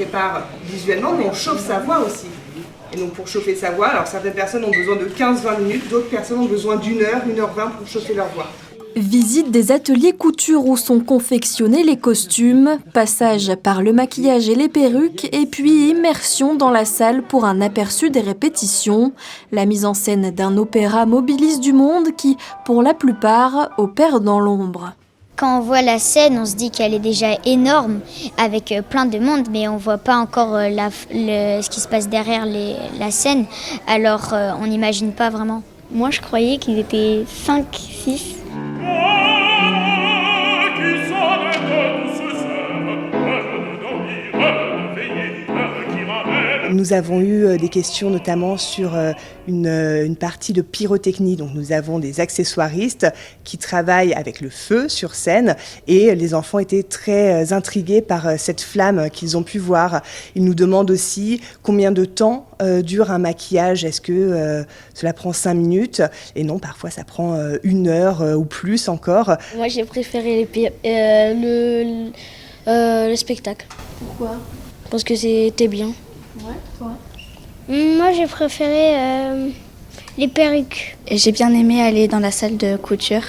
prépare visuellement, mais on chauffe sa voix aussi. Et donc pour chauffer sa voix, alors certaines personnes ont besoin de 15-20 minutes, d'autres personnes ont besoin d'1 heure, 1h20 pour chauffer leur voix. Visite des ateliers couture où sont confectionnés les costumes, passage par le maquillage et les perruques, et puis immersion dans la salle pour un aperçu des répétitions. La mise en scène d'un opéra mobilise du monde qui, pour la plupart, opère dans l'ombre. Quand on voit la scène, on se dit qu'elle est déjà énorme, avec plein de monde, mais on ne voit pas encore ce qui se passe derrière la scène, alors on n'imagine pas vraiment. Moi, je croyais qu'ils étaient 5, 6. Nous avons eu des questions notamment sur une partie de pyrotechnie. Donc nous avons des accessoiristes qui travaillent avec le feu sur scène et les enfants étaient très intrigués par cette flamme qu'ils ont pu voir. Ils nous demandent aussi combien de temps dure un maquillage. Est-ce que cela prend 5 minutes? Et non, parfois ça prend 1 heure ou plus encore. Moi j'ai préféré le spectacle. Pourquoi? Parce que c'était bien. Ouais, toi? Moi, j'ai préféré les perruques. Et j'ai bien aimé aller dans la salle de couture.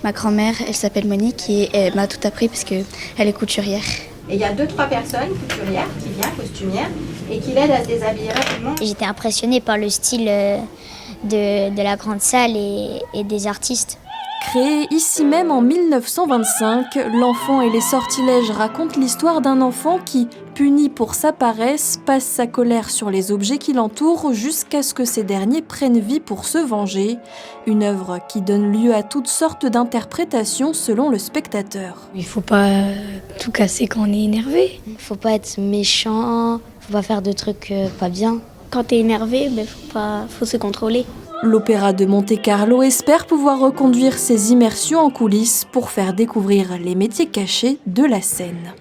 Ma grand-mère, elle s'appelle Monique et elle m'a tout appris parce qu'elle est couturière. Et il y a 2-3 personnes couturières qui viennent, costumières, et qui l'aident à se déshabiller rapidement. J'étais impressionnée par le style de la grande salle et des artistes. Créé ici même en 1925, L'Enfant et les sortilèges raconte l'histoire d'un enfant qui, puni pour sa paresse, passe sa colère sur les objets qui l'entourent jusqu'à ce que ces derniers prennent vie pour se venger. Une œuvre qui donne lieu à toutes sortes d'interprétations selon le spectateur. Il faut pas tout casser quand on est énervé. Faut pas être méchant, faut pas faire de trucs pas bien. Quand t'es énervé, faut se contrôler. L'Opéra de Monte-Carlo espère pouvoir reconduire ses immersions en coulisses pour faire découvrir les métiers cachés de la scène.